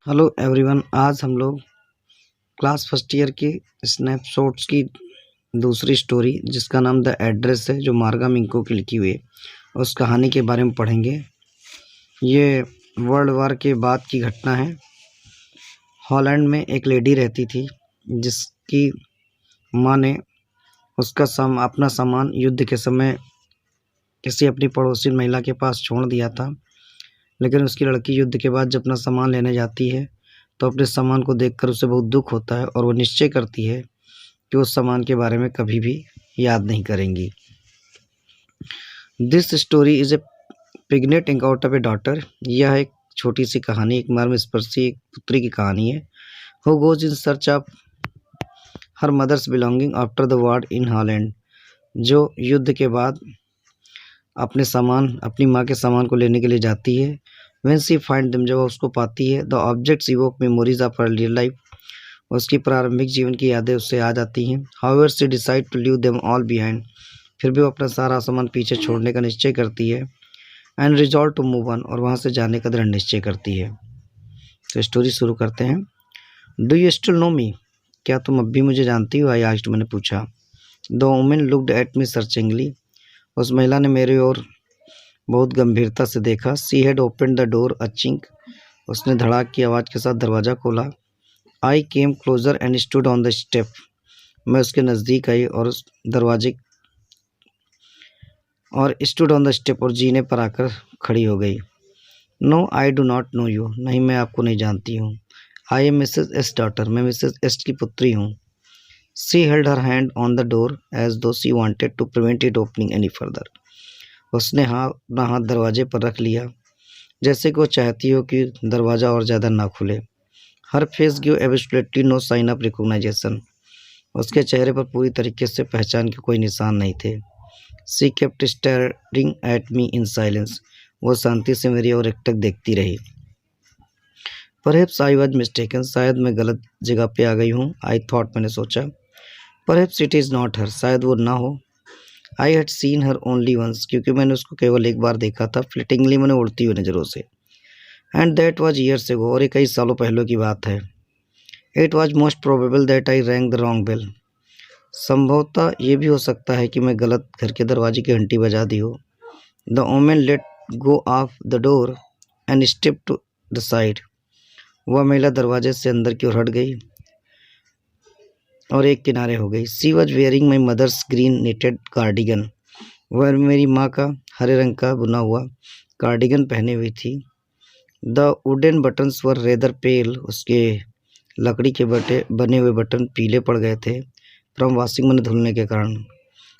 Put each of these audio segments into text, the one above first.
Hello everyone. आज हम लोग क्लास फर्स्ट ईयर की स्नैपशॉट्स की दूसरी स्टोरी जिसका नाम द एड्रेस है, जो मार्गा मिंको की लिखी हुई है, उस कहानी के बारे में पढ़ेंगे। ये वर्ल्ड वार के बाद की घटना है। हॉलैंड में एक लेडी रहती थी जिसकी माँ ने उसका अपना सामान युद्ध के समय किसी अपनी पड़ोसी महिला के पास छोड़ दिया था। लेकिन उसकी लड़की युद्ध के बाद जब अपना सामान लेने जाती है तो अपने सामान को देखकर उसे बहुत दुख होता है और वो निश्चय करती है कि उस सामान के बारे में कभी भी याद नहीं करेंगी। This story is a poignant encounter of a daughter. यह एक छोटी सी कहानी, एक मर्मस्पर्शी एक पुत्री की कहानी है। Who goes in search of her mother's belonging after the war in Holland, जो युद्ध के बाद अपनी माँ के सामान को लेने के लिए जाती है। When she find them, जब वह उसको पाती है, the objects evoke memories of her real life, उसकी प्रारंभिक जीवन की यादें उससे आ जाती हैं। However, she decide to leave them all behind, फिर भी वो अपना सारा सामान पीछे छोड़ने का निश्चय करती है। And resolve to move on, और वहाँ से जाने का दृढ़ निश्चय करती है। तो स्टोरी शुरू करते हैं। Do you still know me? क्या तुम अब भी मुझे जानती हो? I asked, मैंने पूछा। The woman looked at me searchingly, उस महिला ने मेरी ओर बहुत गंभीरता से देखा। She had open the door a chink, उसने धड़ाक की आवाज़ के साथ दरवाज़ा खोला। I came closer and stood on the step, मैं उसके नज़दीक आई और उस दरवाजे और जीने पर आकर खड़ी हो गई। No I do not know you, नहीं मैं आपको नहीं जानती हूँ। I am Mrs S daughter, मैं मिसेस एस की पुत्री हूँ। She held her hand on the door as though she wanted to prevent it opening any further, उसने अपना हाथ दरवाजे पर रख लिया जैसे कि वो चाहती हो कि दरवाज़ा और ज़्यादा ना खुले। Her face give absolutely no sign of recognisation, उसके चेहरे पर पूरी तरीके से पहचान के कोई निशान नहीं थे। She kept staring at me in silence, वो शांति से मेरी ओर एकटक देखती रही। परहैप्स आई वॉज मिस्टेकन, शायद मैं गलत जगह पे आ गई हूँ। आई थॉट, मैंने सोचा। Perhaps it is not her, शायद वो ना हो। I had seen her only once, क्योंकि मैंने उसको केवल एक बार देखा था, फ्लिटिंगली, मैंने उड़ती हुई नज़रों से। And that was years ago, और ये कई सालों पहले की बात है। It was most probable that I rang the wrong bell, संभवतः ये भी हो सकता है कि मैं गलत घर के दरवाजे की घंटी बजा दी हो। The woman let go of the door and step to the side, वह महिला दरवाजे से अंदर की ओर हट गई और एक किनारे हो गई। She was wearing my mother's green knitted cardigan, वह मेरी माँ का हरे रंग का बुना हुआ कार्डिगन पहने हुई थी। The wooden buttons were rather pale, उसके लकड़ी के बने हुए बटन पीले पड़ गए थे फ्रॉम वॉशिंग, मैंने धुलने के कारण।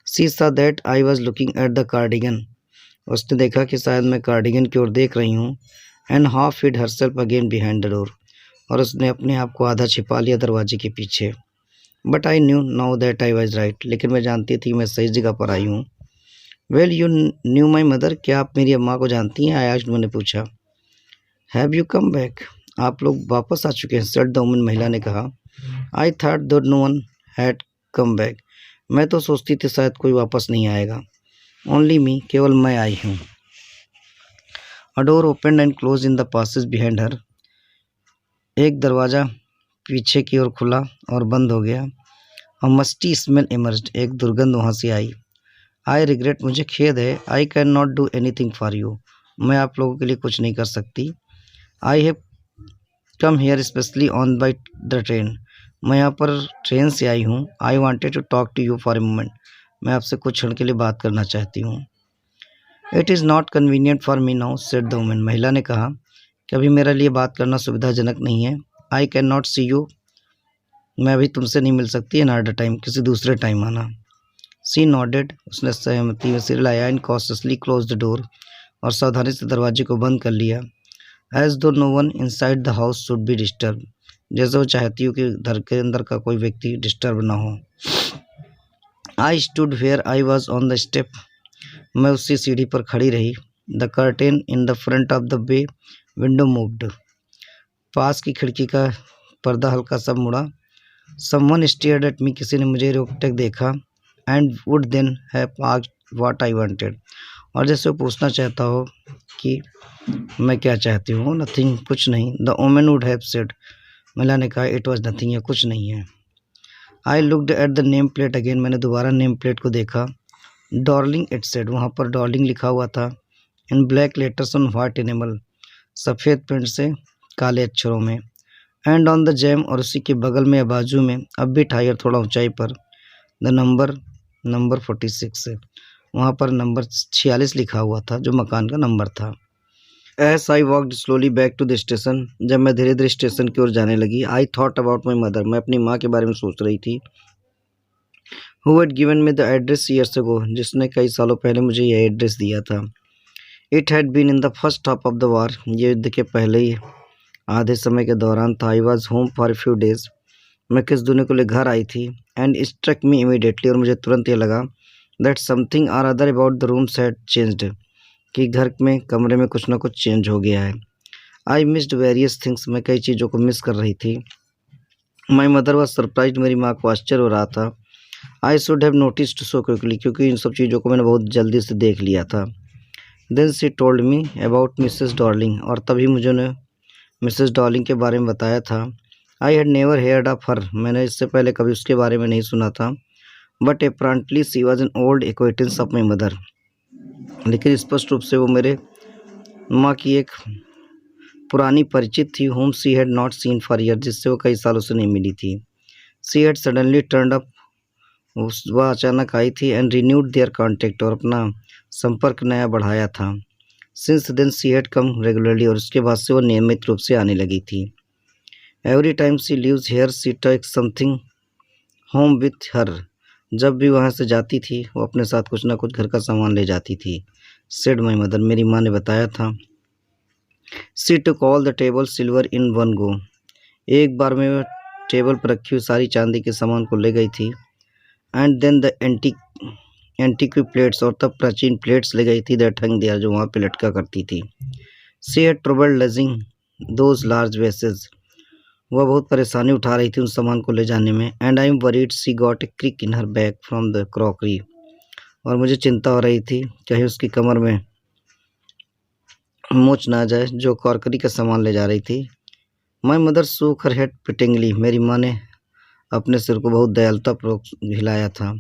सी सा that I was looking at the cardigan, उसने देखा कि शायद मैं कार्डिगन की ओर देख रही हूँ। And half hid herself again behind the door, और उसने अपने आप को आधा छिपा लिया दरवाजे के पीछे। But I knew now that I was right, लेकिन मैं जानती थी मैं सही जगह पर आई हूँ। Well you knew my mother, क्या आप मेरी अम्मा को जानती हैं? आई आस्क्ड, मैंने पूछा। हैव यू कम बैक, आप लोग वापस आ चुके हैं? सेड द वुमन, महिला ने कहा। I thought that no one had come back, मैं तो सोचती थी शायद कोई वापस नहीं आएगा। ओनली मी, केवल मैं आई हूँ। A door open and close in the passage behind her, एक दरवाज़ा पीछे की ओर खुला और बंद हो गया। अ मस्टी स्मेल इमर्ज्ड, एक दुर्गंध वहाँ से आई। आई रिग्रेट, मुझे खेद है। I can not do anything for you, मैं आप लोगों के लिए कुछ नहीं कर सकती। I have come here specially on by the train, मैं यहाँ पर ट्रेन से आई हूँ। I wanted to talk to you for a moment, मैं आपसे कुछ क्षण के लिए बात करना चाहती हूँ। It is not convenient for me now, said the woman, महिला ने कहा कि अभी मेरे लिए बात करना सुविधाजनक नहीं है। I can not see you, मैं अभी तुमसे नहीं मिल सकती। अनदर टाइम, किसी दूसरे टाइम आना। सी नॉडेड, उसने सहमति में सिर हिलाया। And cautiously close the door, और सावधानी से दरवाजे को बंद कर लिया। As though no one inside the house should be disturb, जैसे वो चाहती हो कि घर के अंदर का कोई व्यक्ति डिस्टर्ब ना हो। I stood where I was on the step, मैं उसी सीढ़ी पर खड़ी रही। The curtain in the front of the bay window moved, पास की खिड़की का पर्दा हल्का सा मुड़ा। समवन स्टेयर्ड एट मी, किसी ने मुझे रोक टक देखा। And would then have asked what I wanted। और जैसे वो पूछना चाहता हो कि मैं क्या चाहती हूँ, नथिंग, कुछ नहीं। The woman would have said, महिला ने कहा, इट वॉज नथिंग, यह कुछ नहीं है। I looked at the name plate again, मैंने दोबारा नेम प्लेट को देखा। डार्लिंग इट सेड, वहाँ पर डार्लिंग लिखा हुआ था। In black letters on white enamel, सफ़ेद पेंट से काले अक्षरों में। एंड ऑन द जैम, और उसी के बगल में या बाजू में, अब भी हायर, थोड़ा ऊंचाई पर, द नंबर 46 है, वहाँ पर नंबर 46 लिखा हुआ था, जो मकान का नंबर था। As I walked slowly back to the station, जब मैं धीरे धीरे स्टेशन की ओर जाने लगी, I thought about my mother, मैं अपनी माँ के बारे में सोच रही थी। Who had given me the address years ago, जिसने कई सालों पहले मुझे यह एड्रेस दिया था। It had been in the first half of the war, ये युद्ध के पहले ही आधे समय के दौरान था। I was home for few days, मैं किस दुनिया को ले घर आई थी। एंड स्ट्रक मी इमीडिएटली, और मुझे तुरंत ये लगा, that something or other about the rooms had changed, कि घर में, कमरे में कुछ ना कुछ चेंज हो गया है। आई मिस्ड वेरियस थिंग्स, मैं कई चीज़ों को मिस कर रही थी। माई मदर वॉज सरप्राइज, मेरी माँ को आश्चर्य हो रहा था। I should have noticed so quickly, क्योंकि इन सब चीज़ों को मैंने बहुत जल्दी से देख लिया था। Then she told me about Mrs Darling, और तभी मुझे ने मिसेस डॉर्लिंग के बारे में बताया था। I had never heard of her, मैंने इससे पहले कभी उसके बारे में नहीं सुना था। But apparently she was an old acquaintance of my mother, लेकिन स्पष्ट रूप से वो मेरे माँ की एक पुरानी परिचित थी। Home she had not seen for year, जिससे वो कई सालों से नहीं मिली थी। She had suddenly turned up, वह अचानक आई थी। एंड रिन्यूड देयर कॉन्टेक्ट, और अपना संपर्क नया बढ़ाया था। Since then she had come regularly, और उसके बाद से वो नियमित रूप से आने लगी थी। Every time she leaves here she takes something home with her, जब भी वहाँ से जाती थी वो अपने साथ कुछ ना कुछ घर का सामान ले जाती थी। सेड माई मदर, मेरी माँ ने बताया था। She took all the table silver in one go, एक बार में वह टेबल पर रखी हुई सारी चांदी के सामान को ले गई थी। एंड देन द एंटीक्वी प्लेट्स, और तब प्राचीन प्लेट्स ले गई थी। दैट हंग देयर, जो वहाँ पे लटका करती थी। She had trouble lugging those large vases, वह बहुत परेशानी उठा रही थी उन सामान को ले जाने में। And I am worried she got a crick in her back from the crockery, और मुझे चिंता हो रही थी कहीं उसकी कमर में मोच ना जाए, जो क्रॉकरी का सामान ले जा रही थी। My mother shook her head pityingly, मेरी माँ ने अपने सिर को बहुत दयालुतापूर्वक हिलाया था।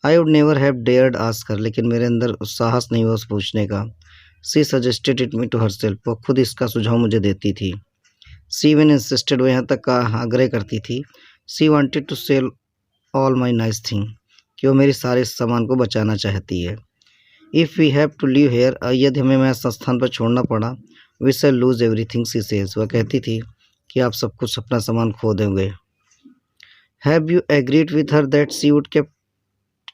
I would never have dared ask her, लेकिन मेरे अंदर साहस नहीं हुआ उस पूछने का। She suggested it me to herself, वो खुद इसका सुझाव मुझे देती थी। सी इवन इंसिस्टेड, वो यहाँ तक का आग्रह करती थी। She wanted to sell all my nice thing, कि वो मेरे सारे सामान को बचाना चाहती है। If we have to leave here, यदि हमें मैं संस्थान पर छोड़ना पड़ा, we shall lose everything, she says, वह कहती थी कि आप सब कुछ, अपना सामान खो दोगे। Have you agreed with her that she would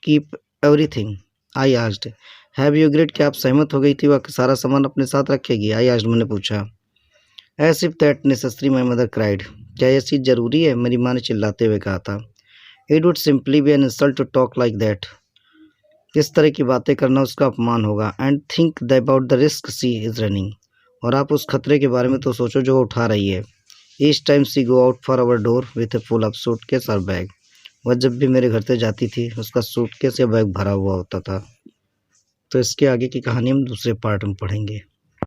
keep everything, I asked. Have you agreed, कि आप सहमत हो गई थी वह सारा सामान अपने साथ रखेगी, आई आस्क्ड, मैंने पूछा। As if that necessary, my mother cried, क्या यह चीज़ ज़रूरी है, मेरी माँ ने चिल्लाते हुए कहा था। It would simply be an insult to talk like that, इस तरह की बातें करना उसका अपमान होगा। And think about the risk she is running, और आप उस खतरे के बारे में तो सोचो जो वो उठा रही है। Each time she go out for our door with a full of suitcase और बैग, वह जब भी मेरे घर से जाती थी उसका सूटकेस या बैग भरा हुआ होता था। तो इसके आगे की कहानी हम दूसरे पार्ट में पढ़ेंगे।